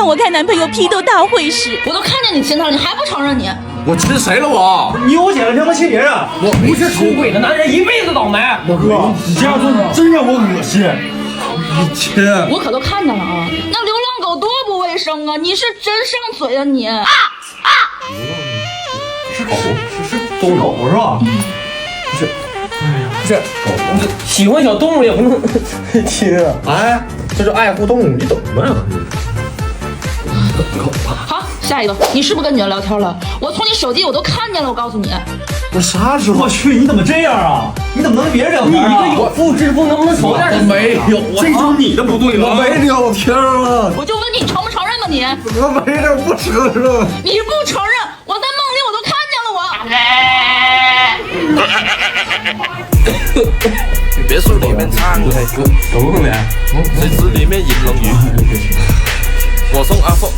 让我看男朋友批斗大会时，我都看见你亲他了，你还不承认你？我亲谁了我？你有钱了，你怎么亲别人？我不是出轨的男人一辈子倒霉。我哥，你这样做真让我恶心。你亲，我可都看见了啊！那流浪狗多不卫生啊！你是真上嘴啊你！是狗，是狗是吧？不是，哎呀，不是狗，喜欢小动物也不能亲啊！哎，这是爱护动物，你懂吗？好，下一个，你是不是跟女人聊天了？我从你手机我都看见了，我告诉你。我啥时候？我去，你怎么这样啊？你怎么能跟别人聊天啊？你一个有妇之夫，能不能少点？我没有，这就是你的不对了。我没聊天啊，我就问你承不承认吧你？我没这不承认。你不承认，我在梦里我都看见了我。别墅里面唱，谁知里面演龙语。我送阿福